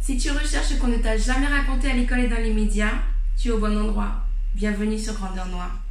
Si tu recherches ce qu'on ne t'a jamais raconté à l'école et dans les médias, tu es au bon endroit. Bienvenue sur Grandeur Noire.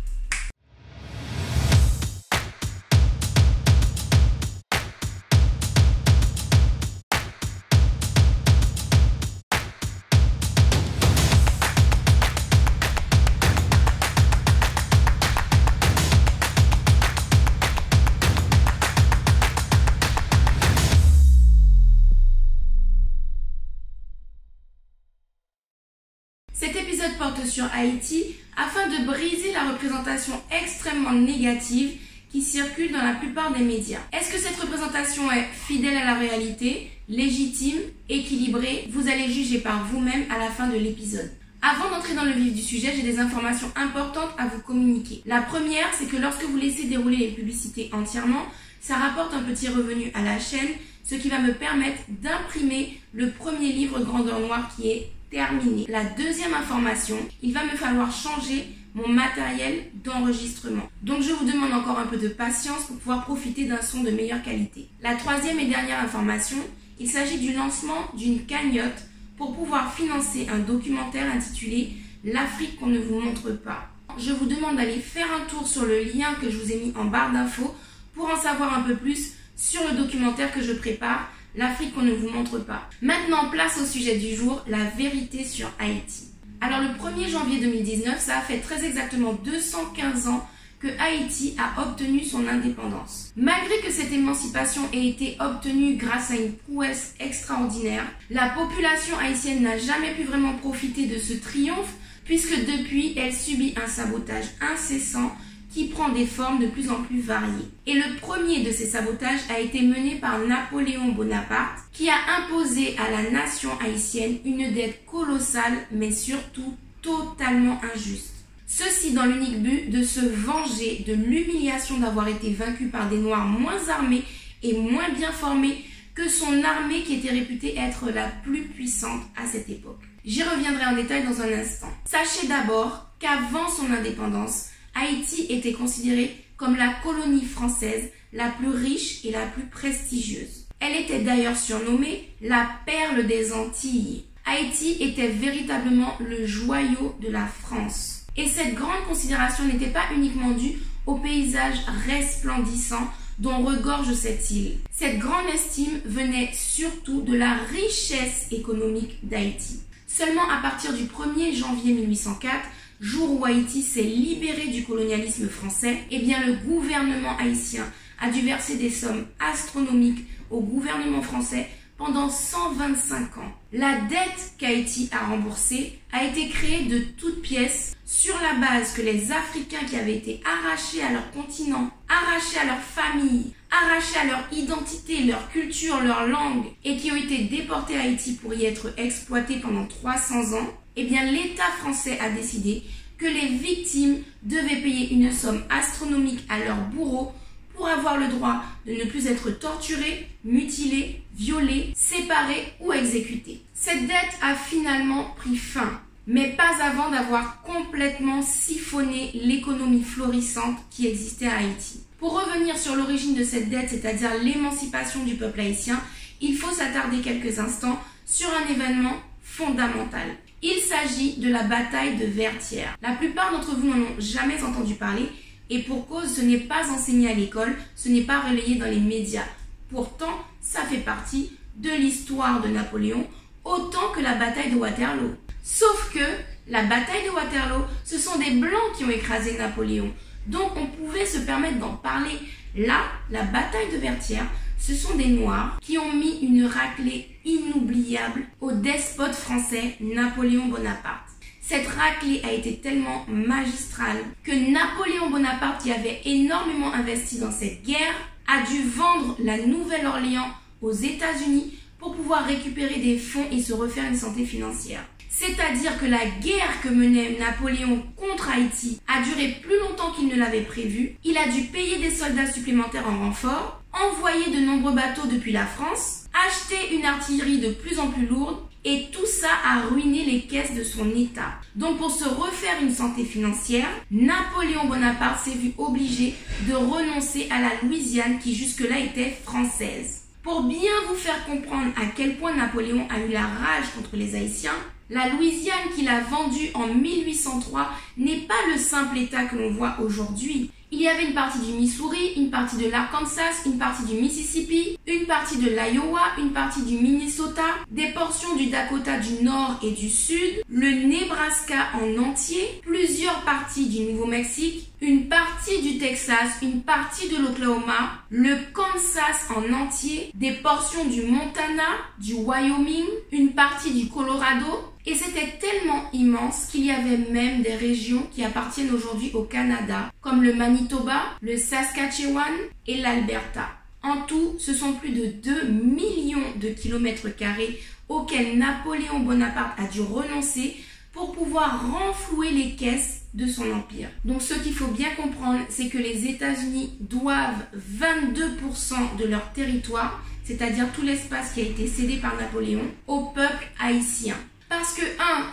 Cet épisode porte sur Haïti afin de briser la représentation extrêmement négative qui circule dans la plupart des médias. Est-ce que cette représentation est fidèle à la réalité, légitime, équilibrée? Vous allez juger par vous-même à la fin de l'épisode. Avant d'entrer dans le vif du sujet, j'ai des informations importantes à vous communiquer. La première, c'est que lorsque vous laissez dérouler les publicités entièrement, ça rapporte un petit revenu à la chaîne, ce qui va me permettre d'imprimer le premier livre Grandeur Noire qui est terminé. La deuxième information, il va me falloir changer mon matériel d'enregistrement. Donc je vous demande encore un peu de patience pour pouvoir profiter d'un son de meilleure qualité. La troisième et dernière information, il s'agit du lancement d'une cagnotte pour pouvoir financer un documentaire intitulé « L'Afrique qu'on ne vous montre pas ». Je vous demande d'aller faire un tour sur le lien que je vous ai mis en barre d'infos pour en savoir un peu plus sur le documentaire que je prépare, l'Afrique qu'on ne vous montre pas. Maintenant, place au sujet du jour, la vérité sur Haïti. Alors le 1er janvier 2019, ça a fait très exactement 215 ans que Haïti a obtenu son indépendance. Malgré que cette émancipation ait été obtenue grâce à une prouesse extraordinaire, la population haïtienne n'a jamais pu vraiment profiter de ce triomphe puisque depuis, elle subit un sabotage incessant qui prend des formes de plus en plus variées. Et le premier de ces sabotages a été mené par Napoléon Bonaparte, qui a imposé à la nation haïtienne une dette colossale, mais surtout totalement injuste. Ceci dans l'unique but de se venger de l'humiliation d'avoir été vaincu par des Noirs moins armés et moins bien formés que son armée qui était réputée être la plus puissante à cette époque. J'y reviendrai en détail dans un instant. Sachez d'abord qu'avant son indépendance, Haïti était considérée comme la colonie française la plus riche et la plus prestigieuse. Elle était d'ailleurs surnommée la perle des Antilles. Haïti était véritablement le joyau de la France. Et cette grande considération n'était pas uniquement due au paysage resplendissant dont regorge cette île. Cette grande estime venait surtout de la richesse économique d'Haïti. Seulement à partir du 1er janvier 1804, jour où Haïti s'est libéré du colonialisme français, eh bien le gouvernement haïtien a dû verser des sommes astronomiques au gouvernement français pendant 125 ans. La dette qu'Haïti a remboursée a été créée de toutes pièces sur la base que les Africains qui avaient été arrachés à leur continent, arrachés à leur famille, arrachés à leur identité, leur culture, leur langue et qui ont été déportés à Haïti pour y être exploités pendant 300 ans, eh bien l'État français a décidé que les victimes devaient payer une somme astronomique à leurs bourreaux pour avoir le droit de ne plus être torturés, mutilés, violés, séparés ou exécutés. Cette dette a finalement pris fin, mais pas avant d'avoir complètement siphonné l'économie florissante qui existait à Haïti. Pour revenir sur l'origine de cette dette, c'est-à-dire l'émancipation du peuple haïtien, il faut s'attarder quelques instants sur un événement fondamental. Il s'agit de la bataille de Vertières. La plupart d'entre vous n'en ont jamais entendu parler et pour cause, ce n'est pas enseigné à l'école, ce n'est pas relayé dans les médias. Pourtant, ça fait partie de l'histoire de Napoléon autant que la bataille de Waterloo. Sauf que la bataille de Waterloo, ce sont des Blancs qui ont écrasé Napoléon. Donc on pouvait se permettre d'en parler. Là, la bataille de Vertières, ce sont des Noirs qui ont mis une raclée inoubliable au despote français Napoléon Bonaparte. Cette raclée a été tellement magistrale que Napoléon Bonaparte, qui avait énormément investi dans cette guerre, a dû vendre la Nouvelle-Orléans aux États-Unis pour pouvoir récupérer des fonds et se refaire une santé financière. C'est-à-dire que la guerre que menait Napoléon contre Haïti a duré plus longtemps qu'il ne l'avait prévu. Il a dû payer des soldats supplémentaires en renfort, envoyer de nombreux bateaux depuis la France, acheter une artillerie de plus en plus lourde et tout ça a ruiné les caisses de son État. Donc pour se refaire une santé financière, Napoléon Bonaparte s'est vu obligé de renoncer à la Louisiane qui jusque-là était française. Pour bien vous faire comprendre à quel point Napoléon a eu la rage contre les Haïtiens, la Louisiane qu'il a vendue en 1803 n'est pas le simple État que l'on voit aujourd'hui. Il y avait une partie du Missouri, une partie de l'Arkansas, une partie du Mississippi, une partie de l'Iowa, une partie du Minnesota, des portions du Dakota du Nord et du Sud, le Nebraska en entier, plusieurs parties du Nouveau-Mexique, une partie du Texas, une partie de l'Oklahoma, le Kansas en entier, des portions du Montana, du Wyoming, une partie du Colorado. Et c'était tellement immense qu'il y avait même des régions qui appartiennent aujourd'hui au Canada, comme le Manitoba, le Saskatchewan et l'Alberta. En tout, ce sont plus de 2 millions de kilomètres carrés auxquels Napoléon Bonaparte a dû renoncer pour pouvoir renflouer les caisses de son empire. Donc ce qu'il faut bien comprendre, c'est que les États-Unis doivent 22% de leur territoire, c'est-à-dire tout l'espace qui a été cédé par Napoléon, au peuple haïtien. Parce que,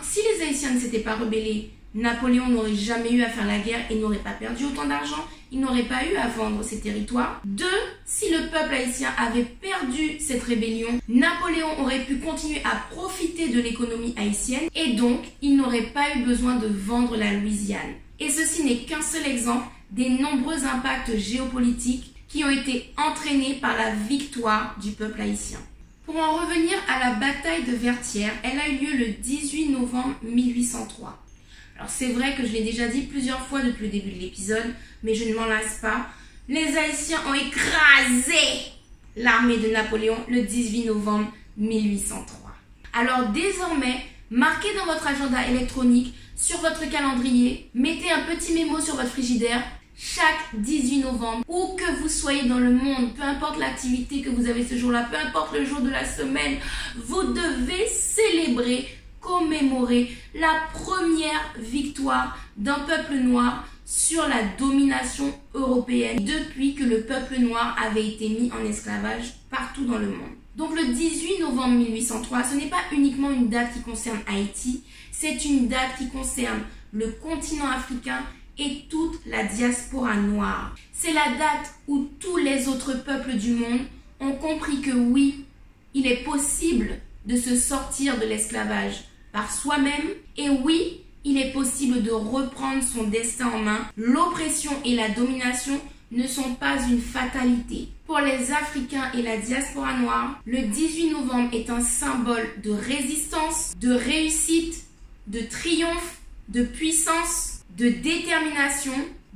si les Haïtiens ne s'étaient pas rebellés, Napoléon n'aurait jamais eu à faire la guerre et n'aurait pas perdu autant d'argent, il n'aurait pas eu à vendre ses territoires. 2, si le peuple haïtien avait perdu cette rébellion, Napoléon aurait pu continuer à profiter de l'économie haïtienne et donc il n'aurait pas eu besoin de vendre la Louisiane. Et ceci n'est qu'un seul exemple des nombreux impacts géopolitiques qui ont été entraînés par la victoire du peuple haïtien. Pour en revenir à la bataille de Vertières, elle a eu lieu le 18 novembre 1803. Alors c'est vrai que je l'ai déjà dit plusieurs fois depuis le début de l'épisode, mais je ne m'en lasse pas. Les Haïtiens ont écrasé l'armée de Napoléon le 18 novembre 1803. Alors désormais, marquez dans votre agenda électronique, sur votre calendrier, mettez un petit mémo sur votre frigidaire. Chaque 18 novembre, où que vous soyez dans le monde, peu importe l'activité que vous avez ce jour-là, peu importe le jour de la semaine, vous devez célébrer, commémorer la première victoire d'un peuple noir sur la domination européenne depuis que le peuple noir avait été mis en esclavage partout dans le monde. Donc le 18 novembre 1803, ce n'est pas uniquement une date qui concerne Haïti, c'est une date qui concerne le continent africain et toute la diaspora noire. C'est la date où tous les autres peuples du monde ont compris que oui, il est possible de se sortir de l'esclavage par soi-même et oui, il est possible de reprendre son destin en main. L'oppression et la domination ne sont pas une fatalité. Pour les Africains et la diaspora noire, le 18 novembre est un symbole de résistance, de réussite, de triomphe, de puissance, de détermination,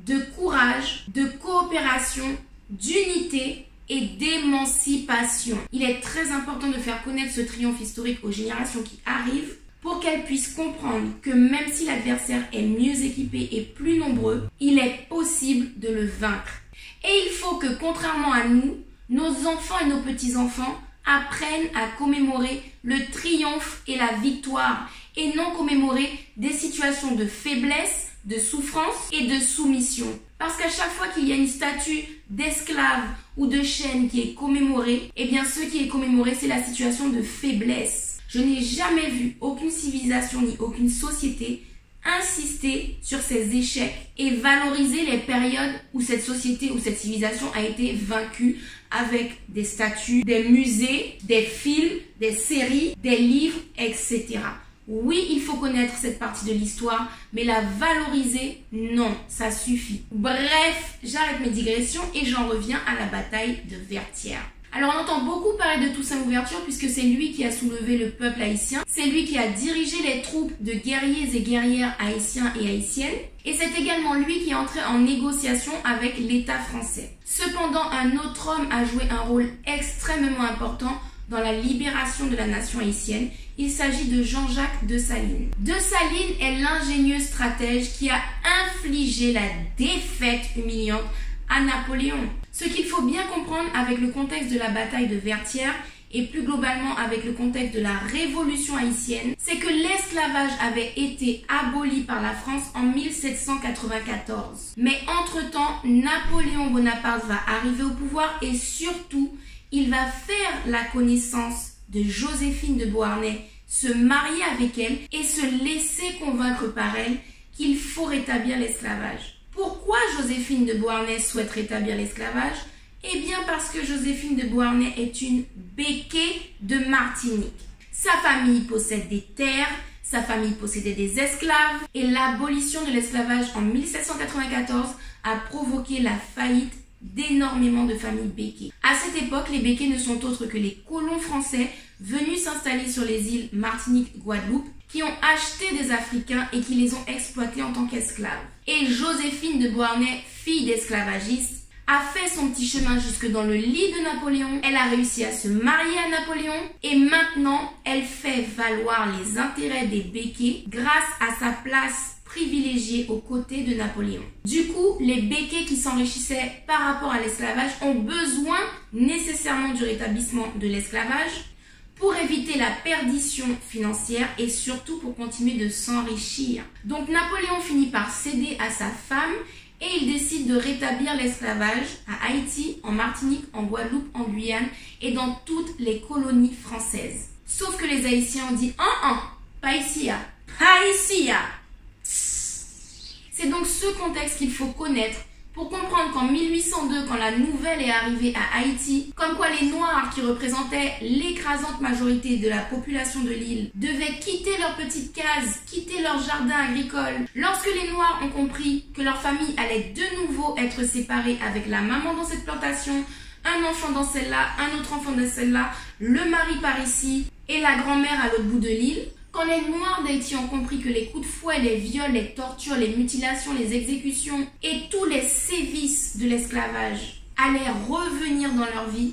de courage, de coopération, d'unité et d'émancipation. Il est très important de faire connaître ce triomphe historique aux générations qui arrivent pour qu'elles puissent comprendre que même si l'adversaire est mieux équipé et plus nombreux, il est possible de le vaincre. Et il faut que, contrairement à nous, nos enfants et nos petits-enfants apprennent à commémorer le triomphe et la victoire et non commémorer des situations de faiblesse, de souffrance et de soumission. Parce qu'à chaque fois qu'il y a une statue d'esclave ou de chaîne qui est commémorée, eh bien ce qui est commémoré, c'est la situation de faiblesse. Je n'ai jamais vu aucune civilisation ni aucune société insister sur ces échecs et valoriser les périodes où cette société ou cette civilisation a été vaincue avec des statues, des musées, des films, des séries, des livres, etc. Oui, il faut connaître cette partie de l'histoire, mais la valoriser, non, ça suffit. Bref, j'arrête mes digressions et j'en reviens à la bataille de Vertières. Alors on entend beaucoup parler de Toussaint Louverture puisque c'est lui qui a soulevé le peuple haïtien, c'est lui qui a dirigé les troupes de guerriers et guerrières haïtiens et haïtiennes, et c'est également lui qui est entré en négociation avec l'État français. Cependant, un autre homme a joué un rôle extrêmement important dans la libération de la nation haïtienne. Il s'agit de Jean-Jacques Dessalines. Dessalines est l'ingénieux stratège qui a infligé la défaite humiliante à Napoléon. Ce qu'il faut bien comprendre avec le contexte de la bataille de Vertières et plus globalement avec le contexte de la révolution haïtienne, c'est que l'esclavage avait été aboli par la France en 1794. Mais entre-temps, Napoléon Bonaparte va arriver au pouvoir et surtout, il va faire la connaissance de Joséphine de Beauharnais, se marier avec elle et se laisser convaincre par elle qu'il faut rétablir l'esclavage. Pourquoi Joséphine de Beauharnais souhaite rétablir l'esclavage? Eh bien parce que Joséphine de Beauharnais est une béké de Martinique. Sa famille possède des terres, sa famille possédait des esclaves et l'abolition de l'esclavage en 1794 a provoqué la faillite d'énormément de familles békés. À cette époque, les békés ne sont autres que les colons français venus s'installer sur les îles Martinique, Guadeloupe, qui ont acheté des Africains et qui les ont exploités en tant qu'esclaves. Et Joséphine de Beauharnais, fille d'esclavagistes, a fait son petit chemin jusque dans le lit de Napoléon. Elle a réussi à se marier à Napoléon et maintenant, elle fait valoir les intérêts des békés grâce à sa place privilégiée aux côtés de Napoléon. Du coup, les békés qui s'enrichissaient par rapport à l'esclavage ont besoin nécessairement du rétablissement de l'esclavage pour éviter la perdition financière et surtout pour continuer de s'enrichir. Donc Napoléon finit par céder à sa femme et il décide de rétablir l'esclavage à Haïti, en Martinique, en Guadeloupe, en Guyane et dans toutes les colonies françaises. Sauf que les Haïtiens ont dit « pas ici, pas ici !» C'est donc ce contexte qu'il faut connaître pour comprendre qu'en 1802, quand la nouvelle est arrivée à Haïti, comme quoi les Noirs, qui représentaient l'écrasante majorité de la population de l'île, devaient quitter leur petite case, quitter leur jardin agricole. Lorsque les Noirs ont compris que leur famille allait de nouveau être séparée avec la maman dans cette plantation, un enfant dans celle-là, un autre enfant dans celle-là, le mari par ici et la grand-mère à l'autre bout de l'île, quand les Noirs d'Haïti ont compris que les coups de fouet, les viols, les tortures, les mutilations, les exécutions et tous les sévices de l'esclavage allaient revenir dans leur vie,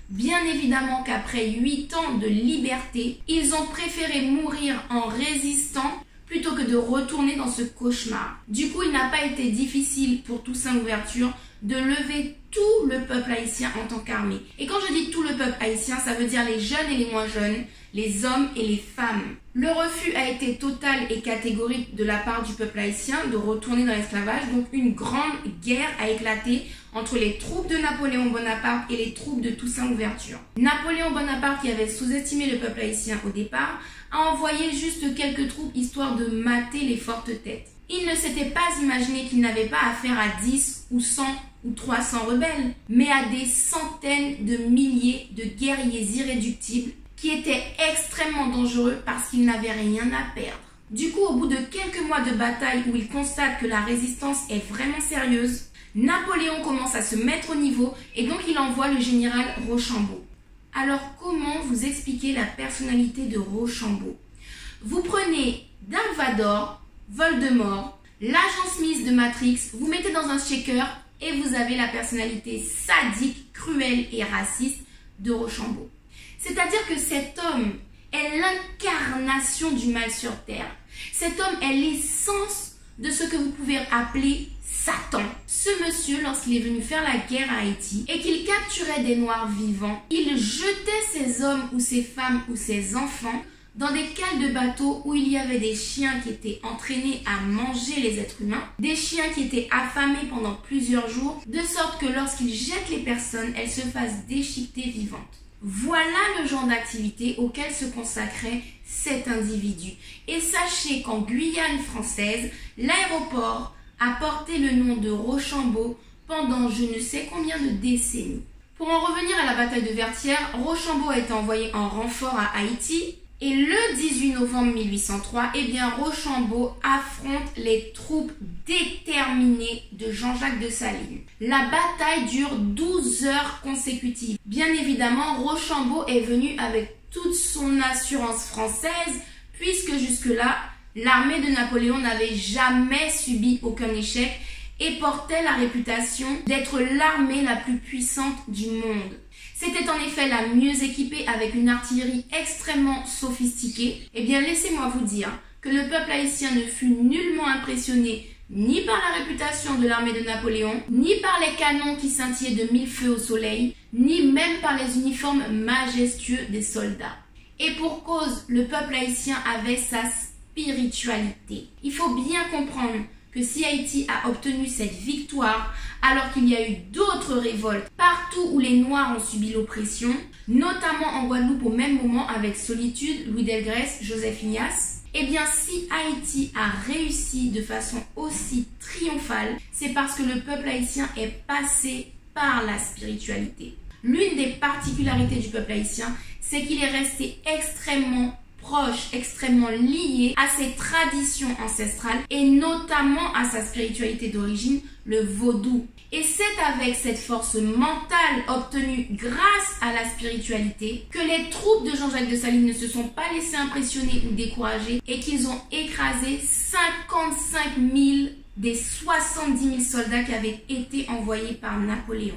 bien évidemment qu'après 8 ans de liberté, ils ont préféré mourir en résistant plutôt que de retourner dans ce cauchemar. Du coup, il n'a pas été difficile pour Toussaint Louverture de lever tout le peuple haïtien en tant qu'armée. Et quand je dis tout le peuple haïtien, ça veut dire les jeunes et les moins jeunes, les hommes et les femmes. Le refus a été total et catégorique de la part du peuple haïtien de retourner dans l'esclavage, donc une grande guerre a éclaté entre les troupes de Napoléon Bonaparte et les troupes de Toussaint Louverture. Napoléon Bonaparte, qui avait sous-estimé le peuple haïtien au départ, a envoyé juste quelques troupes histoire de mater les fortes têtes. Il ne s'était pas imaginé qu'il n'avait pas affaire à 10 ou 100 ou 300 rebelles, mais à des centaines de milliers de guerriers irréductibles qui étaient extrêmement dangereux parce qu'ils n'avaient rien à perdre. Du coup, au bout de quelques mois de bataille où il constate que la résistance est vraiment sérieuse, Napoléon commence à se mettre au niveau et donc il envoie le général Rochambeau. Alors comment vous expliquer la personnalité de Rochambeau? Vous prenez Dark Vador, Voldemort, l'agent Smith de Matrix, vous mettez dans un shaker et vous avez la personnalité sadique, cruelle et raciste de Rochambeau. C'est-à-dire que cet homme est l'incarnation du mal sur terre. Cet homme est l'essence de ce que vous pouvez appeler Satan. Ce monsieur, lorsqu'il est venu faire la guerre à Haïti et qu'il capturait des Noirs vivants, il jetait ces hommes ou ces femmes ou ces enfants dans des cales de bateaux où il y avait des chiens qui étaient entraînés à manger les êtres humains, des chiens qui étaient affamés pendant plusieurs jours, de sorte que lorsqu'ils jettent les personnes, elles se fassent déchiqueter vivantes. Voilà le genre d'activité auquel se consacrait cet individu. Et sachez qu'en Guyane française, l'aéroport a porté le nom de Rochambeau pendant je ne sais combien de décennies. Pour en revenir à la bataille de Vertières, Rochambeau a été envoyé en renfort à Haïti et le 18 novembre 1803, Rochambeau affronte les troupes déterminées de Jean-Jacques Dessalines. La bataille dure 12 heures consécutives. Bien évidemment, Rochambeau est venu avec toute son assurance française puisque jusque-là, l'armée de Napoléon n'avait jamais subi aucun échec et portait la réputation d'être l'armée la plus puissante du monde. C'était en effet la mieux équipée avec une artillerie extrêmement sophistiquée. Laissez-moi vous dire que le peuple haïtien ne fut nullement impressionné ni par la réputation de l'armée de Napoléon, ni par les canons qui scintillaient de 1000 feux au soleil, ni même par les uniformes majestueux des soldats. Et pour cause, le peuple haïtien avait sa spiritualité. Il faut bien comprendre que si Haïti a obtenu cette victoire, alors qu'il y a eu d'autres révoltes partout où les Noirs ont subi l'oppression, notamment en Guadeloupe au même moment avec Solitude, Louis Delgrès, Joseph Ignace, si Haïti a réussi de façon aussi triomphale, c'est parce que le peuple haïtien est passé par la spiritualité. L'une des particularités du peuple haïtien, c'est qu'il est resté extrêmement proche, extrêmement lié à ses traditions ancestrales et notamment à sa spiritualité d'origine, le vaudou. Et c'est avec cette force mentale obtenue grâce à la spiritualité que les troupes de Jean-Jacques Dessalines ne se sont pas laissés impressionner ou décourager et qu'ils ont écrasé 55 000 des 70 000 soldats qui avaient été envoyés par Napoléon.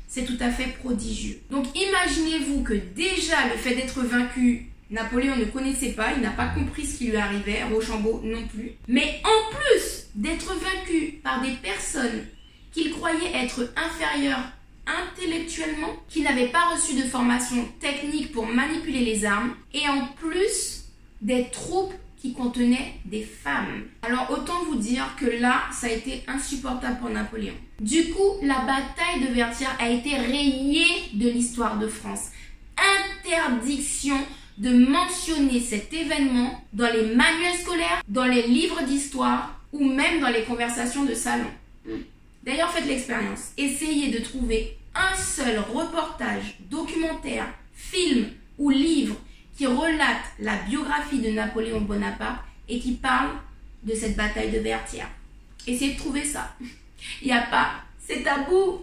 C'est tout à fait prodigieux. Donc imaginez-vous que déjà le fait d'être vaincu, Napoléon ne connaissait pas, il n'a pas compris ce qui lui arrivait, Rochambeau non plus. Mais en plus d'être vaincu par des personnes qu'il croyait être inférieures intellectuellement, qui n'avaient pas reçu de formation technique pour manipuler les armes, et en plus des troupes qui contenaient des femmes. Alors autant vous dire que là, ça a été insupportable pour Napoléon. Du coup, la bataille de Vertières a été rayée de l'histoire de France. Interdiction de mentionner cet événement dans les manuels scolaires, dans les livres d'histoire ou même dans les conversations de salon. D'ailleurs, faites l'expérience. Essayez de trouver un seul reportage, documentaire, film ou livre qui relate la biographie de Napoléon Bonaparte et qui parle de cette bataille de Vertières. Essayez de trouver ça. Il n'y a pas, c'est tabou.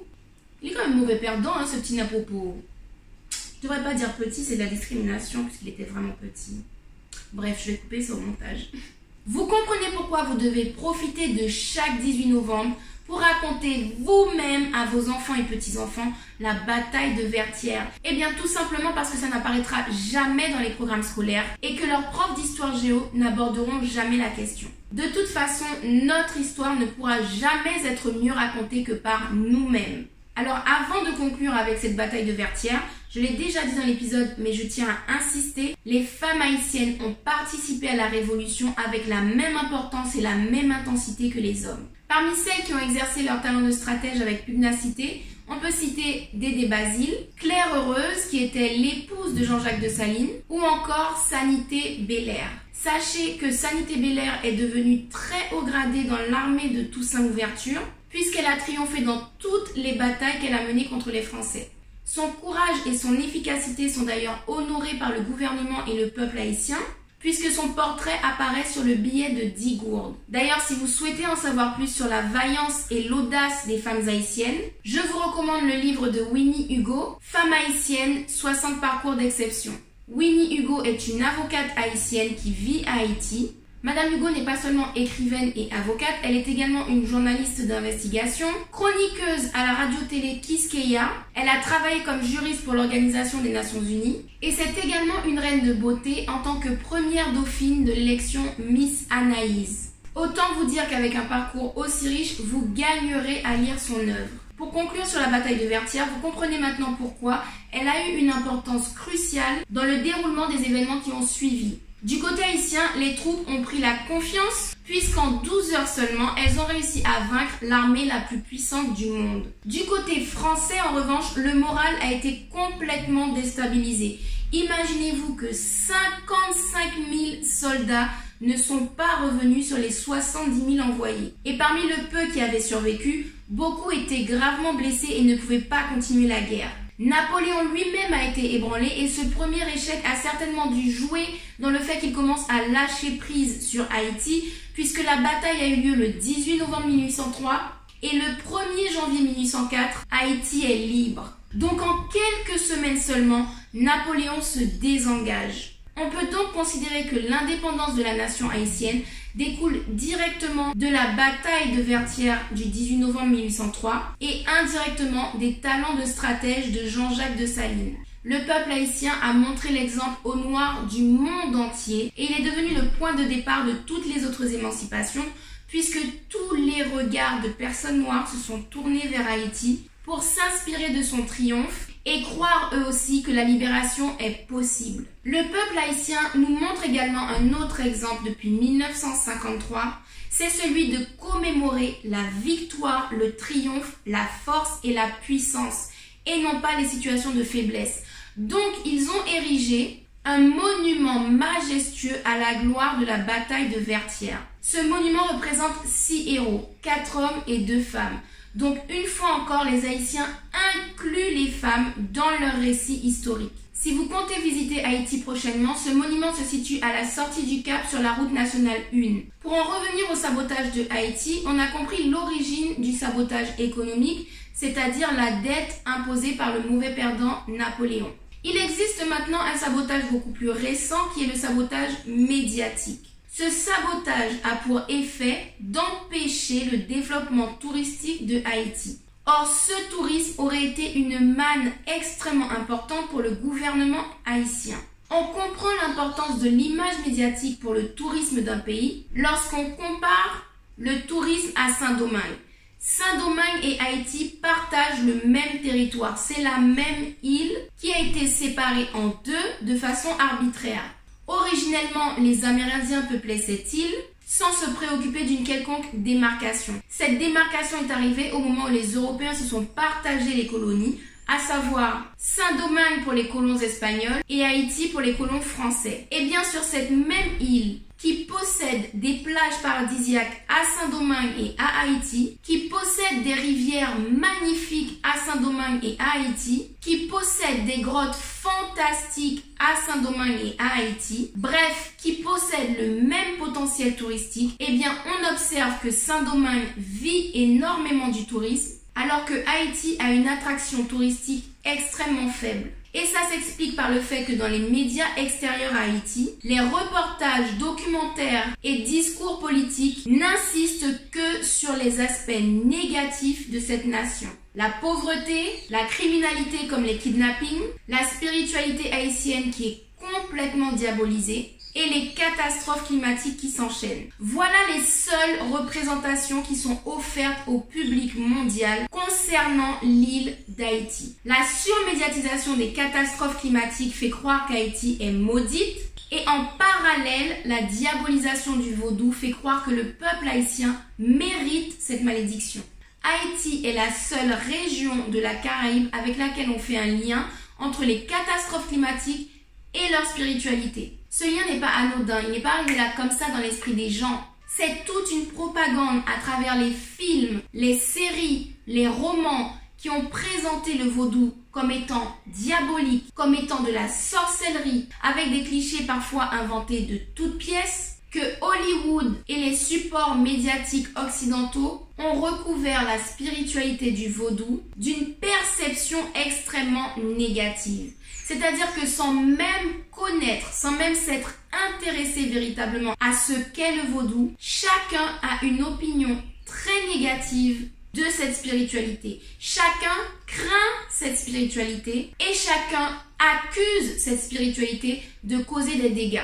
Il est quand même mauvais perdant, hein, ce petit Napopo. Je devrais pas dire petit, c'est de la discrimination puisqu'il était vraiment petit. Bref, je vais couper ça au montage. Vous comprenez pourquoi vous devez profiter de chaque 18 novembre pour raconter vous-même à vos enfants et petits-enfants la bataille de Vertières. Eh bien, tout simplement parce que ça n'apparaîtra jamais dans les programmes scolaires et que leurs profs d'histoire géo n'aborderont jamais la question. De toute façon, notre histoire ne pourra jamais être mieux racontée que par nous-mêmes. Alors, avant de conclure avec cette bataille de Vertières, je l'ai déjà dit dans l'épisode, mais je tiens à insister, les femmes haïtiennes ont participé à la Révolution avec la même importance et la même intensité que les hommes. Parmi celles qui ont exercé leur talent de stratège avec pugnacité, on peut citer Dédé Basile, Claire Heureuse qui était l'épouse de Jean-Jacques Dessalines, ou encore Sanité Belair. Sachez que Sanité Belair est devenue très haut gradée dans l'armée de Toussaint Louverture, puisqu'elle a triomphé dans toutes les batailles qu'elle a menées contre les Français. Son courage et son efficacité sont d'ailleurs honorés par le gouvernement et le peuple haïtien, puisque son portrait apparaît sur le billet de 10 gourdes. D'ailleurs, si vous souhaitez en savoir plus sur la vaillance et l'audace des femmes haïtiennes, je vous recommande le livre de Winnie Hugo, Femmes haïtiennes, 60 parcours d'exception. Winnie Hugo est une avocate haïtienne qui vit à Haïti. Madame Hugo n'est pas seulement écrivaine et avocate, elle est également une journaliste d'investigation, chroniqueuse à la radio-télé Kiskeya. Elle a travaillé comme juriste pour l'Organisation des Nations Unies et c'est également une reine de beauté en tant que première dauphine de l'élection Miss Anaïs. Autant vous dire qu'avec un parcours aussi riche, vous gagnerez à lire son œuvre. Pour conclure sur la bataille de Vertières, vous comprenez maintenant pourquoi elle a eu une importance cruciale dans le déroulement des événements qui ont suivi. Du côté haïtien, les troupes ont pris la confiance puisqu'en 12 heures seulement, elles ont réussi à vaincre l'armée la plus puissante du monde. Du côté français, en revanche, le moral a été complètement déstabilisé. Imaginez-vous que 55 000 soldats ne sont pas revenus sur les 70 000 envoyés. Et parmi le peu qui avaient survécu, beaucoup étaient gravement blessés et ne pouvaient pas continuer la guerre. Napoléon lui-même a été ébranlé et ce premier échec a certainement dû jouer dans le fait qu'il commence à lâcher prise sur Haïti puisque la bataille a eu lieu le 18 novembre 1803 et le 1er janvier 1804, Haïti est libre. Donc en quelques semaines seulement, Napoléon se désengage. On peut donc considérer que l'indépendance de la nation haïtienne découle directement de la bataille de Vertières du 18 novembre 1803 et indirectement des talents de stratège de Jean-Jacques Dessalines. Le peuple haïtien a montré l'exemple aux Noirs du monde entier et il est devenu le point de départ de toutes les autres émancipations puisque tous les regards de personnes noires se sont tournés vers Haïti pour s'inspirer de son triomphe et croire eux aussi que la libération est possible. Le peuple haïtien nous montre également un autre exemple depuis 1953, c'est celui de commémorer la victoire, le triomphe, la force et la puissance, et non pas les situations de faiblesse. Donc ils ont érigé un monument majestueux à la gloire de la bataille de Vertières. Ce monument représente 6 héros, 4 hommes et 2 femmes, Donc une fois encore, les Haïtiens incluent les femmes dans leur récit historique. Si vous comptez visiter Haïti prochainement, ce monument se situe à la sortie du Cap sur la route nationale 1. Pour en revenir au sabotage de Haïti, on a compris l'origine du sabotage économique, c'est-à-dire la dette imposée par le mauvais perdant Napoléon. Il existe maintenant un sabotage beaucoup plus récent qui est le sabotage médiatique. Ce sabotage a pour effet d'empêcher le développement touristique de Haïti. Or, ce tourisme aurait été une manne extrêmement importante pour le gouvernement haïtien. On comprend l'importance de l'image médiatique pour le tourisme d'un pays lorsqu'on compare le tourisme à Saint-Domingue. Saint-Domingue et Haïti partagent le même territoire. C'est la même île qui a été séparée en deux de façon arbitraire. Originellement, les Amérindiens peuplaient cette île sans se préoccuper d'une quelconque démarcation. Cette démarcation est arrivée au moment où les Européens se sont partagés les colonies, à savoir Saint-Domingue pour les colons espagnols et Haïti pour les colons français. Et bien sur cette même île, qui possède des plages paradisiaques à Saint-Domingue et à Haïti, qui possède des rivières magnifiques à Saint-Domingue et à Haïti, qui possède des grottes fantastiques à Saint-Domingue et à Haïti, bref, qui possède le même potentiel touristique, eh bien on observe que Saint-Domingue vit énormément du tourisme, alors que Haïti a une attraction touristique extrêmement faible. Et ça s'explique par le fait que dans les médias extérieurs à Haïti, les reportages, documentaires et discours politiques n'insistent que sur les aspects négatifs de cette nation. La pauvreté, la criminalité comme les kidnappings, la spiritualité haïtienne qui est complètement diabolisée, et les catastrophes climatiques qui s'enchaînent. Voilà les seules représentations qui sont offertes au public mondial concernant l'île d'Haïti. La surmédiatisation des catastrophes climatiques fait croire qu'Haïti est maudite et en parallèle, la diabolisation du vaudou fait croire que le peuple haïtien mérite cette malédiction. Haïti est la seule région de la Caraïbe avec laquelle on fait un lien entre les catastrophes climatiques et leur spiritualité. Ce lien n'est pas anodin, il n'est pas arrivé là comme ça dans l'esprit des gens. C'est toute une propagande à travers les films, les séries, les romans qui ont présenté le vaudou comme étant diabolique, comme étant de la sorcellerie, avec des clichés parfois inventés de toutes pièces, que Hollywood et les supports médiatiques occidentaux ont recouvert la spiritualité du vaudou d'une perception extrêmement négative. C'est-à-dire que sans même connaître, sans même s'être intéressé véritablement à ce qu'est le vaudou, chacun a une opinion très négative de cette spiritualité. Chacun craint cette spiritualité et chacun accuse cette spiritualité de causer des dégâts.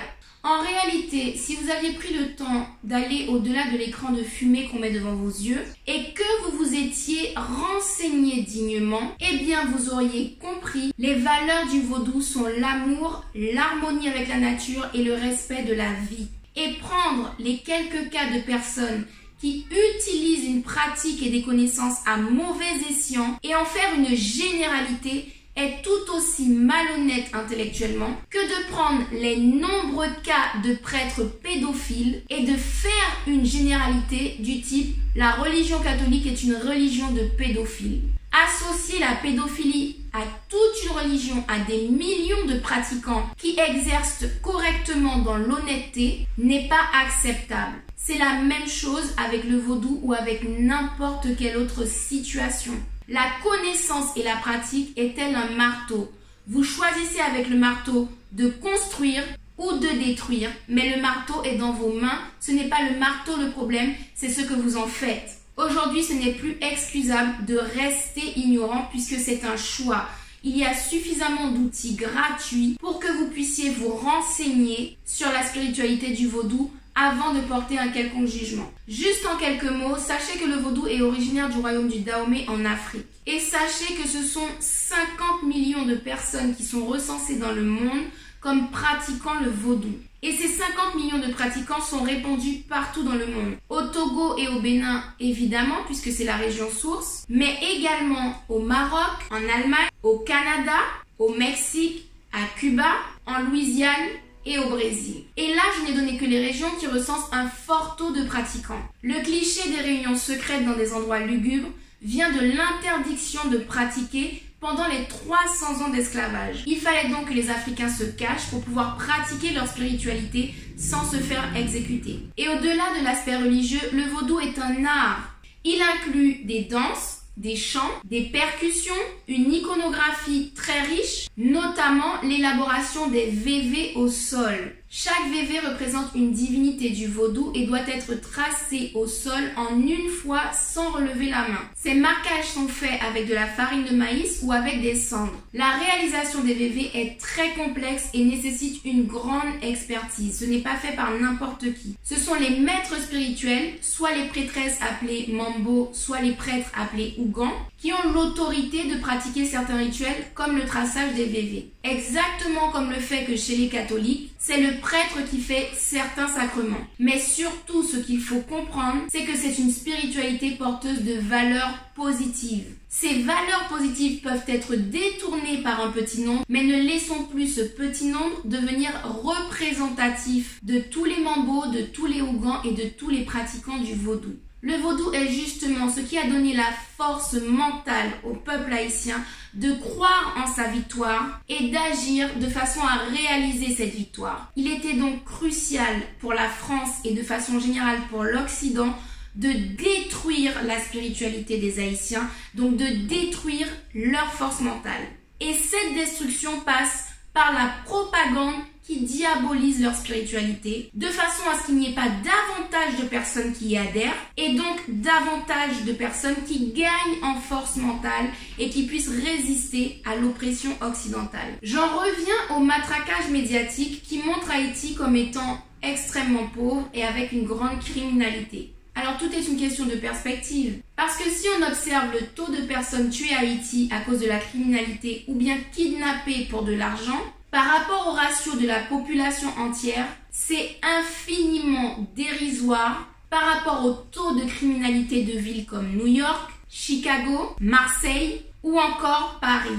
En réalité, si vous aviez pris le temps d'aller au-delà de l'écran de fumée qu'on met devant vos yeux et que vous vous étiez renseigné dignement, eh bien vous auriez compris les valeurs du vaudou sont l'amour, l'harmonie avec la nature et le respect de la vie. Et prendre les quelques cas de personnes qui utilisent une pratique et des connaissances à mauvais escient et en faire une généralité est tout aussi malhonnête intellectuellement que de prendre les nombreux cas de prêtres pédophiles et de faire une généralité du type « la religion catholique est une religion de pédophiles ». Associer la pédophilie à toute une religion, à des millions de pratiquants qui exercent correctement dans l'honnêteté n'est pas acceptable. C'est la même chose avec le vaudou ou avec n'importe quelle autre situation. La connaissance et la pratique est-elle un marteau? Vous choisissez avec le marteau de construire ou de détruire, mais le marteau est dans vos mains. Ce n'est pas le marteau le problème, c'est ce que vous en faites. Aujourd'hui, ce n'est plus excusable de rester ignorant puisque c'est un choix. Il y a suffisamment d'outils gratuits pour que vous puissiez vous renseigner sur la spiritualité du vaudou avant de porter un quelconque jugement. Juste en quelques mots, sachez que le vaudou est originaire du royaume du Dahomey en Afrique. Et sachez que ce sont 50 millions de personnes qui sont recensées dans le monde comme pratiquant le vaudou. Et ces 50 millions de pratiquants sont répandus partout dans le monde. Au Togo et au Bénin, évidemment, puisque c'est la région source, mais également au Maroc, en Allemagne, au Canada, au Mexique, à Cuba, en Louisiane, et au Brésil. Et là, je n'ai donné que les régions qui recensent un fort taux de pratiquants. Le cliché des réunions secrètes dans des endroits lugubres vient de l'interdiction de pratiquer pendant les 300 ans d'esclavage. Il fallait donc que les Africains se cachent pour pouvoir pratiquer leur spiritualité sans se faire exécuter. Et au-delà de l'aspect religieux, le vaudou est un art. Il inclut des danses, des chants, des percussions, une iconographie très riche, notamment l'élaboration des vévés au sol. Chaque vévé représente une divinité du vaudou et doit être tracé au sol en une fois sans relever la main. Ces marquages sont faits avec de la farine de maïs ou avec des cendres. La réalisation des vévés est très complexe et nécessite une grande expertise. Ce n'est pas fait par n'importe qui. Ce sont les maîtres spirituels, soit les prêtresses appelées mambo, soit les prêtres appelés ougans, qui ont l'autorité de pratiquer certains rituels comme le traçage des vévés. Exactement comme le fait que chez les catholiques, c'est le prêtre qui fait certains sacrements. Mais surtout, ce qu'il faut comprendre, c'est que c'est une spiritualité porteuse de valeurs positives. Ces valeurs positives peuvent être détournées par un petit nombre, mais ne laissons plus ce petit nombre devenir représentatif de tous les mambos, de tous les ougans et de tous les pratiquants du vaudou. Le vaudou est justement ce qui a donné la force mentale au peuple haïtien de croire en sa victoire et d'agir de façon à réaliser cette victoire. Il était donc crucial pour la France et de façon générale pour l'Occident de détruire la spiritualité des Haïtiens, donc de détruire leur force mentale. Et cette destruction passe par la propagande qui diabolise leur spiritualité, de façon à ce qu'il n'y ait pas davantage de personnes qui y adhèrent et donc davantage de personnes qui gagnent en force mentale et qui puissent résister à l'oppression occidentale. J'en reviens au matraquage médiatique qui montre Haïti comme étant extrêmement pauvre et avec une grande criminalité. Alors tout est une question de perspective. Parce que si on observe le taux de personnes tuées à Haïti à cause de la criminalité ou bien kidnappées pour de l'argent, par rapport au ratio de la population entière, c'est infiniment dérisoire par rapport au taux de criminalité de villes comme New York, Chicago, Marseille ou encore Paris.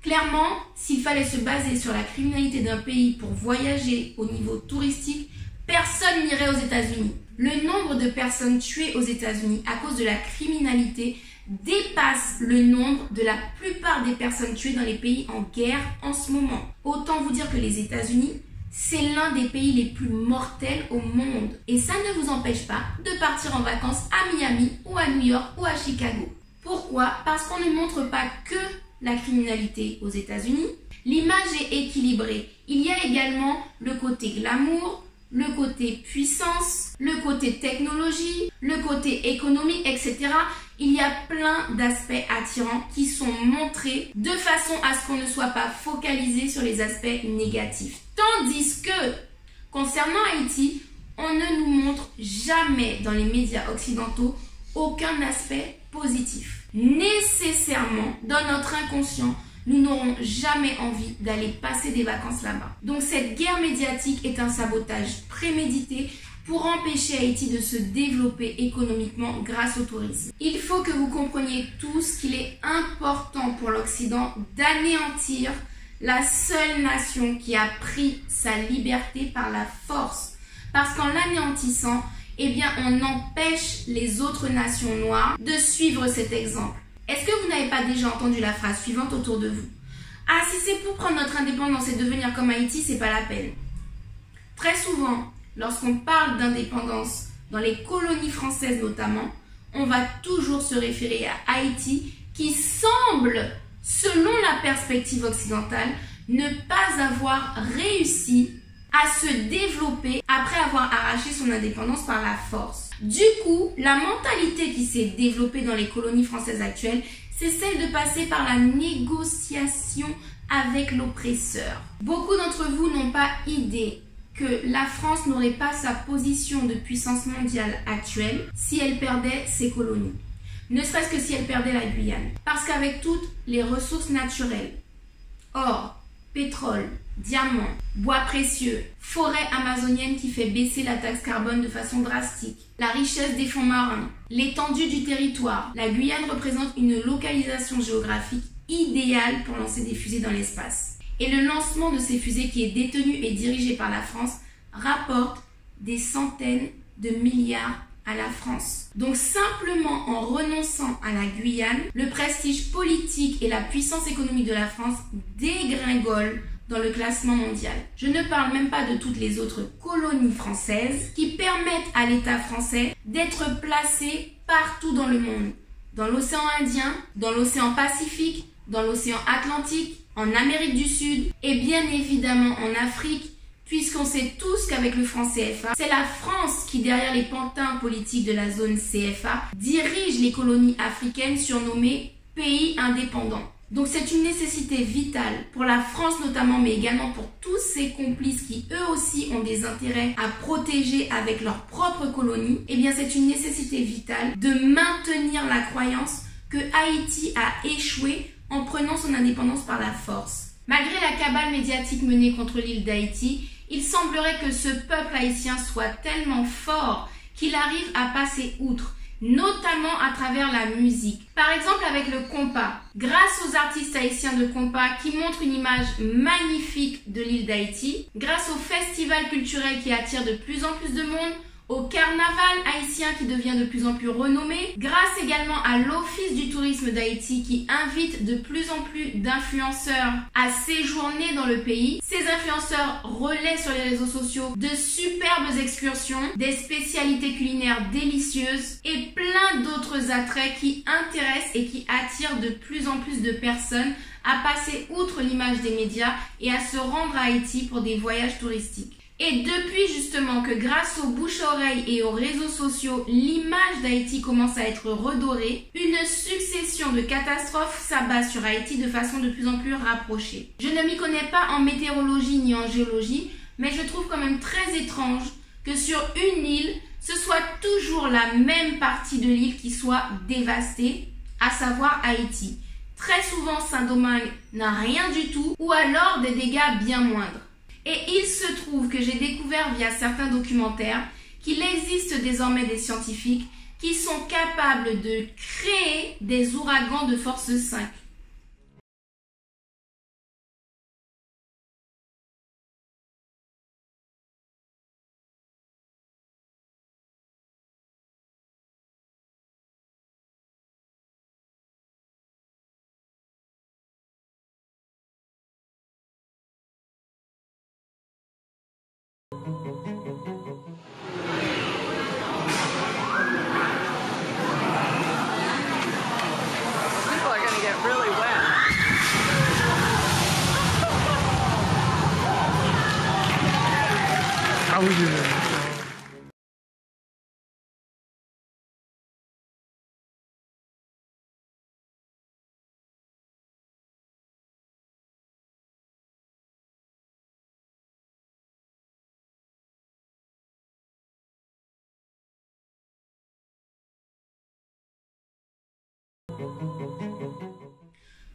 Clairement, s'il fallait se baser sur la criminalité d'un pays pour voyager au niveau touristique, personne n'irait aux États-Unis. Le nombre de personnes tuées aux États-Unis à cause de la criminalité dépasse le nombre de la plupart des personnes tuées dans les pays en guerre en ce moment. Autant vous dire que les États-Unis, c'est l'un des pays les plus mortels au monde. Et ça ne vous empêche pas de partir en vacances à Miami ou à New York ou à Chicago. Pourquoi? Parce qu'on ne montre pas que la criminalité aux États-Unis. L'image est équilibrée. Il y a également le côté glamour, le côté puissance, le côté technologie, le côté économie, etc. Il y a plein d'aspects attirants qui sont montrés de façon à ce qu'on ne soit pas focalisé sur les aspects négatifs. Tandis que, concernant Haïti, on ne nous montre jamais dans les médias occidentaux aucun aspect positif. Nécessairement, dans notre inconscient, nous n'aurons jamais envie d'aller passer des vacances là-bas. Donc cette guerre médiatique est un sabotage prémédité pour empêcher Haïti de se développer économiquement grâce au tourisme. Il faut que vous compreniez tous qu'il est important pour l'Occident d'anéantir la seule nation qui a pris sa liberté par la force. Parce qu'en l'anéantissant, eh bien, on empêche les autres nations noires de suivre cet exemple. Est-ce que vous n'avez pas déjà entendu la phrase suivante autour de vous? Ah, si c'est pour prendre notre indépendance et devenir comme Haïti, c'est pas la peine. Très souvent, lorsqu'on parle d'indépendance, dans les colonies françaises notamment, on va toujours se référer à Haïti qui semble, selon la perspective occidentale, ne pas avoir réussi à se développer après avoir arraché son indépendance par la force. Du coup, la mentalité qui s'est développée dans les colonies françaises actuelles, c'est celle de passer par la négociation avec l'oppresseur. Beaucoup d'entre vous n'ont pas idée que la France n'aurait pas sa position de puissance mondiale actuelle si elle perdait ses colonies. Ne serait-ce que si elle perdait la Guyane. Parce qu'avec toutes les ressources naturelles, or, pétrole, diamants, bois précieux, forêt amazonienne qui fait baisser la taxe carbone de façon drastique, la richesse des fonds marins, l'étendue du territoire, la Guyane représente une localisation géographique idéale pour lancer des fusées dans l'espace. Et le lancement de ces fusées qui est détenu et dirigé par la France rapporte des centaines de milliards à la France. Donc simplement en renonçant à la Guyane, le prestige politique et la puissance économique de la France dégringolent dans le classement mondial. Je ne parle même pas de toutes les autres colonies françaises qui permettent à l'État français d'être placé partout dans le monde. Dans l'océan Indien, dans l'océan Pacifique, dans l'océan Atlantique, en Amérique du Sud et bien évidemment en Afrique, puisqu'on sait tous qu'avec le franc CFA, c'est la France qui, derrière les pantins politiques de la zone CFA, dirige les colonies africaines surnommées pays indépendants. Donc c'est une nécessité vitale pour la France notamment, mais également pour tous ces complices qui eux aussi ont des intérêts à protéger avec leurs propres colonies. Eh bien c'est une nécessité vitale de maintenir la croyance que Haïti a échoué en prenant son indépendance par la force. Malgré la cabale médiatique menée contre l'île d'Haïti, il semblerait que ce peuple haïtien soit tellement fort qu'il arrive à passer outre, notamment à travers la musique. Par exemple avec le compas. Grâce aux artistes haïtiens de compas qui montrent une image magnifique de l'île d'Haïti, grâce au festival culturel qui attire de plus en plus de monde, au carnaval haïtien qui devient de plus en plus renommé, grâce également à l'Office du tourisme d'Haïti qui invite de plus en plus d'influenceurs à séjourner dans le pays. Ces influenceurs relaient sur les réseaux sociaux de superbes excursions, des spécialités culinaires délicieuses et plein d'autres attraits qui intéressent et qui attirent de plus en plus de personnes à passer outre l'image des médias et à se rendre à Haïti pour des voyages touristiques. Et depuis justement que grâce aux bouche-oreilles et aux réseaux sociaux, l'image d'Haïti commence à être redorée, une succession de catastrophes s'abat sur Haïti de façon de plus en plus rapprochée. Je ne m'y connais pas en météorologie ni en géologie, mais je trouve quand même très étrange que sur une île, ce soit toujours la même partie de l'île qui soit dévastée, à savoir Haïti. Très souvent, Saint-Domingue n'a rien du tout, ou alors des dégâts bien moindres. Et il se trouve que j'ai découvert via certains documentaires qu'il existe désormais des scientifiques qui sont capables de créer des ouragans de force 5. Really wet. How would you do?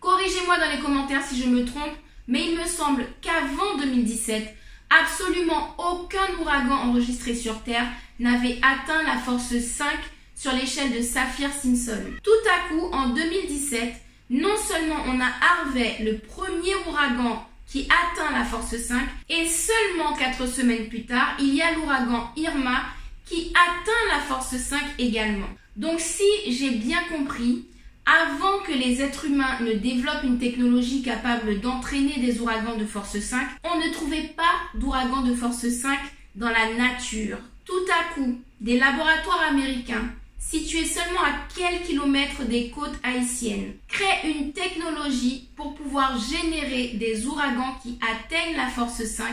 Corrigez-moi dans les commentaires si je me trompe, mais il me semble qu'avant 2017, absolument aucun ouragan enregistré sur Terre n'avait atteint la force 5 sur l'échelle de Saffir-Simpson. Tout à coup, en 2017, non seulement on a Harvey, le premier ouragan qui atteint la force 5, et seulement 4 semaines plus tard, il y a l'ouragan Irma qui atteint la force 5 également. Donc si j'ai bien compris, avant que les êtres humains ne développent une technologie capable d'entraîner des ouragans de force 5, on ne trouvait pas d'ouragans de force 5 dans la nature. Tout à coup, des laboratoires américains, situés seulement à quelques kilomètres des côtes haïtiennes, créent une technologie pour pouvoir générer des ouragans qui atteignent la force 5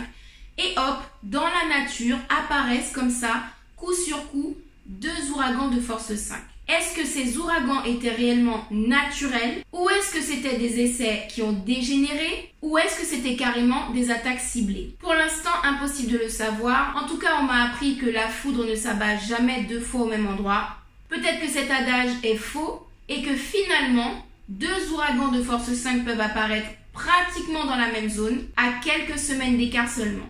et hop, dans la nature apparaissent comme ça, coup sur coup, 2 ouragans de force 5. Est-ce que ces ouragans étaient réellement naturels ou est-ce que c'était des essais qui ont dégénéré ou est-ce que c'était carrément des attaques ciblées? Pour l'instant, impossible de le savoir. En tout cas, on m'a appris que la foudre ne s'abat jamais 2 fois au même endroit. Peut-être que cet adage est faux et que finalement, 2 ouragans de force 5 peuvent apparaître pratiquement dans la même zone à quelques semaines d'écart seulement.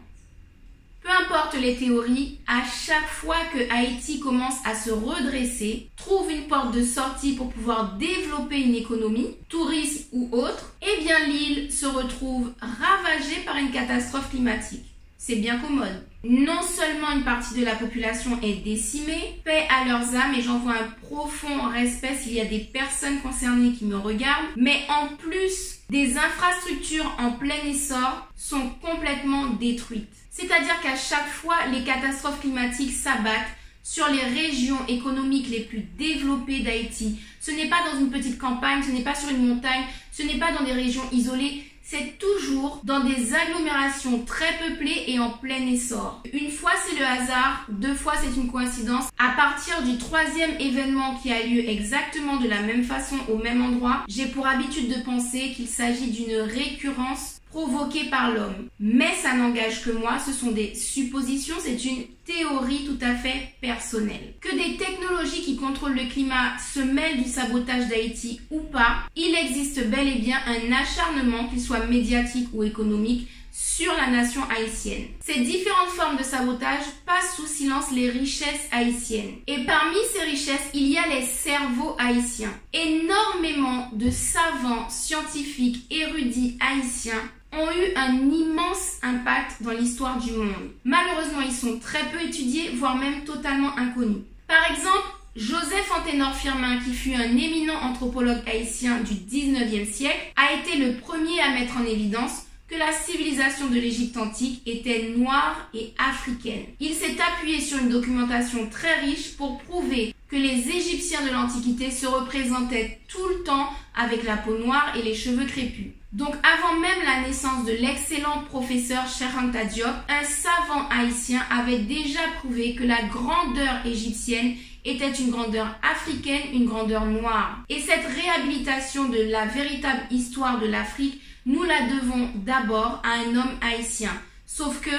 Peu importe les théories, à chaque fois que Haïti commence à se redresser, trouve une porte de sortie pour pouvoir développer une économie, tourisme ou autre, eh bien l'île se retrouve ravagée par une catastrophe climatique. C'est bien commode. Non seulement une partie de la population est décimée, paix à leurs âmes et j'envoie un profond respect s'il y a des personnes concernées qui me regardent, mais en plus, des infrastructures en plein essor sont complètement détruites. C'est-à-dire qu'à chaque fois, les catastrophes climatiques s'abattent sur les régions économiques les plus développées d'Haïti. Ce n'est pas dans une petite campagne, ce n'est pas sur une montagne, ce n'est pas dans des régions isolées, c'est toujours dans des agglomérations très peuplées et en plein essor. Une fois c'est le hasard, deux fois c'est une coïncidence. À partir du troisième événement qui a lieu exactement de la même façon au même endroit, j'ai pour habitude de penser qu'il s'agit d'une récurrence provoquée par l'homme. Mais ça n'engage que moi, ce sont des suppositions, c'est une théorie tout à fait personnelle. Que des technologies qui contrôlent le climat se mêlent du sabotage d'Haïti ou pas, il existe bel et bien un acharnement, qu'il soit médiatique ou économique, sur la nation haïtienne. Ces différentes formes de sabotage passent sous silence les richesses haïtiennes. Et parmi ces richesses, il y a les cerveaux haïtiens. Énormément de savants, scientifiques, érudits haïtiens ont eu un immense impact dans l'histoire du monde. Malheureusement, ils sont très peu étudiés, voire même totalement inconnus. Par exemple, Joseph Anténor Firmin, qui fut un éminent anthropologue haïtien du 19e siècle, a été le premier à mettre en évidence que la civilisation de l'Égypte antique était noire et africaine. Il s'est appuyé sur une documentation très riche pour prouver que les Égyptiens de l'Antiquité se représentaient tout le temps avec la peau noire et les cheveux crépus. Donc avant même la naissance de l'excellent professeur Cheikh Anta Diop, un savant haïtien avait déjà prouvé que la grandeur égyptienne était une grandeur africaine, une grandeur noire. Et cette réhabilitation de la véritable histoire de l'Afrique, nous la devons d'abord à un homme haïtien. Sauf que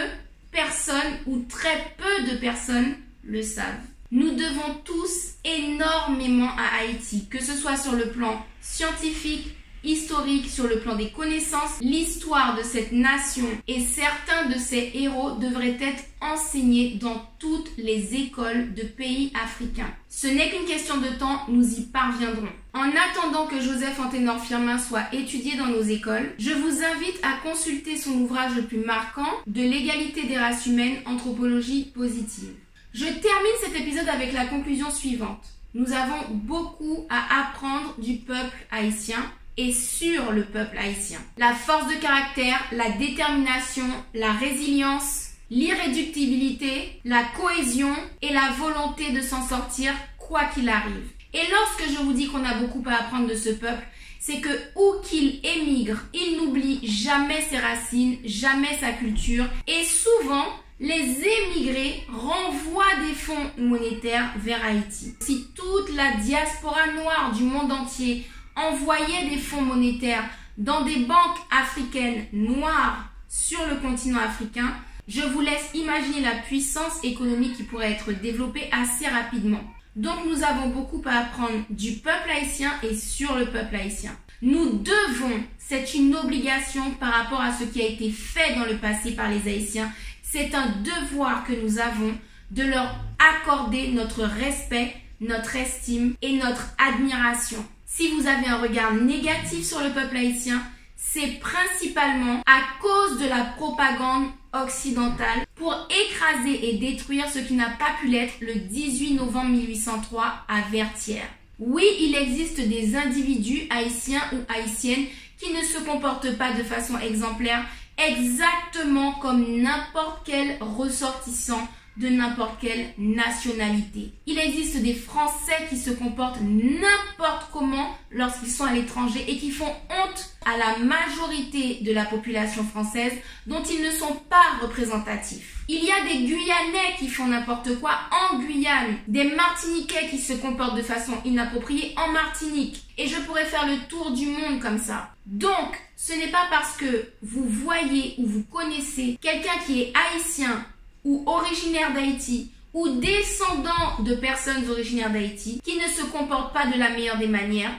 personne ou très peu de personnes le savent. Nous devons tous énormément à Haïti, que ce soit sur le plan scientifique, historique, sur le plan des connaissances. L'histoire de cette nation et certains de ses héros devraient être enseignés dans toutes les écoles de pays africains. Ce n'est qu'une question de temps, nous y parviendrons. En attendant que Joseph Anténor Firmin soit étudié dans nos écoles, je vous invite à consulter son ouvrage le plus marquant, De l'égalité des races humaines, anthropologie positive. Je termine cet épisode avec la conclusion suivante. Nous avons beaucoup à apprendre du peuple haïtien et sur le peuple haïtien. La force de caractère, la détermination, la résilience, l'irréductibilité, la cohésion et la volonté de s'en sortir quoi qu'il arrive. Et lorsque je vous dis qu'on a beaucoup à apprendre de ce peuple, c'est que où qu'il émigre, il n'oublie jamais ses racines, jamais sa culture et souvent les émigrés renvoient des fonds monétaires vers Haïti. Si toute la diaspora noire du monde entier envoyait des fonds monétaires dans des banques africaines noires sur le continent africain, je vous laisse imaginer la puissance économique qui pourrait être développée assez rapidement. Donc nous avons beaucoup à apprendre du peuple haïtien et sur le peuple haïtien. Nous devons, c'est une obligation par rapport à ce qui a été fait dans le passé par les Haïtiens, c'est un devoir que nous avons de leur accorder notre respect, notre estime et notre admiration. Si vous avez un regard négatif sur le peuple haïtien, c'est principalement à cause de la propagande occidentale pour écraser et détruire ce qui n'a pas pu l'être le 18 novembre 1803 à Vertières. Oui, il existe des individus haïtiens ou haïtiennes qui ne se comportent pas de façon exemplaire, exactement comme n'importe quel ressortissant de n'importe quelle nationalité. Il existe des Français qui se comportent n'importe comment lorsqu'ils sont à l'étranger et qui font honte à la majorité de la population française dont ils ne sont pas représentatifs. Il y a des Guyanais qui font n'importe quoi en Guyane, des Martiniquais qui se comportent de façon inappropriée en Martinique. Et je pourrais faire le tour du monde comme ça. Donc, ce n'est pas parce que vous voyez ou vous connaissez quelqu'un qui est haïtien ou originaire d'Haïti, ou descendant de personnes originaires d'Haïti, qui ne se comportent pas de la meilleure des manières,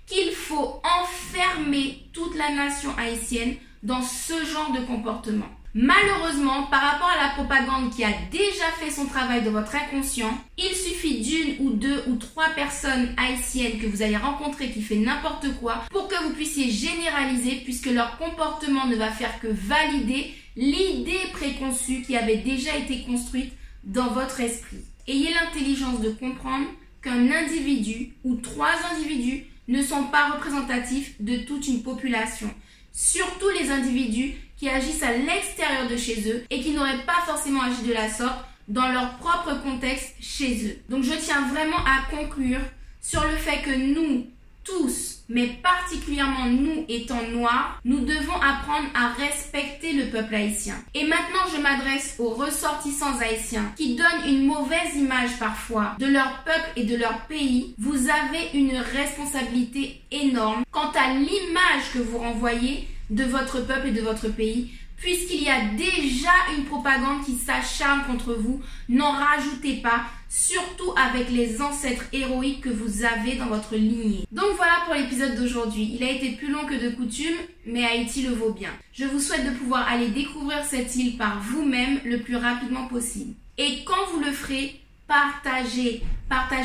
qu'il faut enfermer toute la nation haïtienne dans ce genre de comportement. Malheureusement, par rapport à la propagande qui a déjà fait son travail dans votre inconscient, il suffit d'une ou deux ou trois personnes haïtiennes que vous allez rencontrer qui fait n'importe quoi pour que vous puissiez généraliser puisque leur comportement ne va faire que valider l'idée préconçue qui avait déjà été construite dans votre esprit. Ayez l'intelligence de comprendre qu'un individu ou 3 individus ne sont pas représentatifs de toute une population. Surtout les individus qui agissent à l'extérieur de chez eux et qui n'auraient pas forcément agi de la sorte dans leur propre contexte chez eux. Donc je tiens vraiment à conclure sur le fait que nous, tous, mais particulièrement nous étant noirs, nous devons apprendre à respecter le peuple haïtien. Et maintenant, je m'adresse aux ressortissants haïtiens qui donnent une mauvaise image parfois de leur peuple et de leur pays. Vous avez une responsabilité énorme quant à l'image que vous renvoyez de votre peuple et de votre pays, puisqu'il y a déjà une propagande qui s'acharne contre vous. N'en rajoutez pas, surtout avec les ancêtres héroïques que vous avez dans votre lignée. Donc voilà pour l'épisode d'aujourd'hui. Il a été plus long que de coutume, mais Haïti le vaut bien. Je vous souhaite de pouvoir aller découvrir cette île par vous-même le plus rapidement possible. Et quand vous le ferez, partagez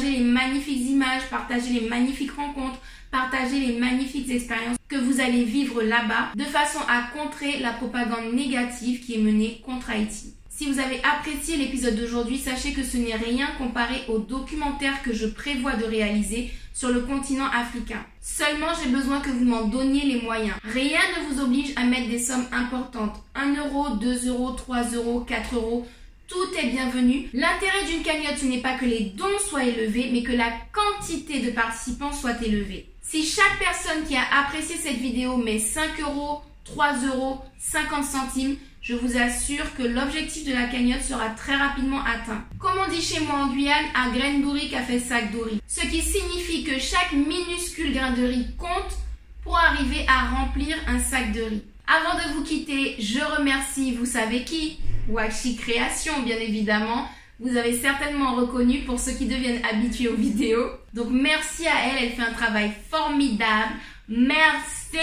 les magnifiques images, partagez les magnifiques rencontres, partagez les magnifiques expériences que vous allez vivre là-bas de façon à contrer la propagande négative qui est menée contre Haïti. Si vous avez apprécié l'épisode d'aujourd'hui, sachez que ce n'est rien comparé au documentaire que je prévois de réaliser sur le continent africain. Seulement, j'ai besoin que vous m'en donniez les moyens. Rien ne vous oblige à mettre des sommes importantes. 1 euro, 2 euros, 3 euros, 4 euros. Tout est bienvenu. L'intérêt d'une cagnotte, ce n'est pas que les dons soient élevés, mais que la quantité de participants soit élevée. Si chaque personne qui a apprécié cette vidéo met 5 euros, 3 euros, 50 centimes, je vous assure que l'objectif de la cagnotte sera très rapidement atteint. Comme on dit chez moi en Guyane, à graine d'ouri qu'a fait sac d'ouri. Ce qui signifie que chaque minuscule grain de riz compte pour arriver à remplir un sac de riz. Avant de vous quitter, je remercie, vous savez qui? Wachi Création, bien évidemment. Vous avez certainement reconnu pour ceux qui deviennent habitués aux vidéos. Donc merci à elle, elle fait un travail formidable. Merci!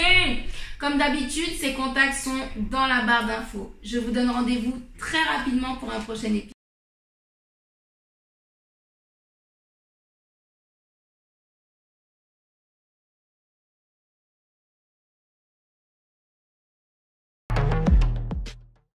Comme d'habitude, ses contacts sont dans la barre d'infos. Je vous donne rendez-vous très rapidement pour un prochain épisode.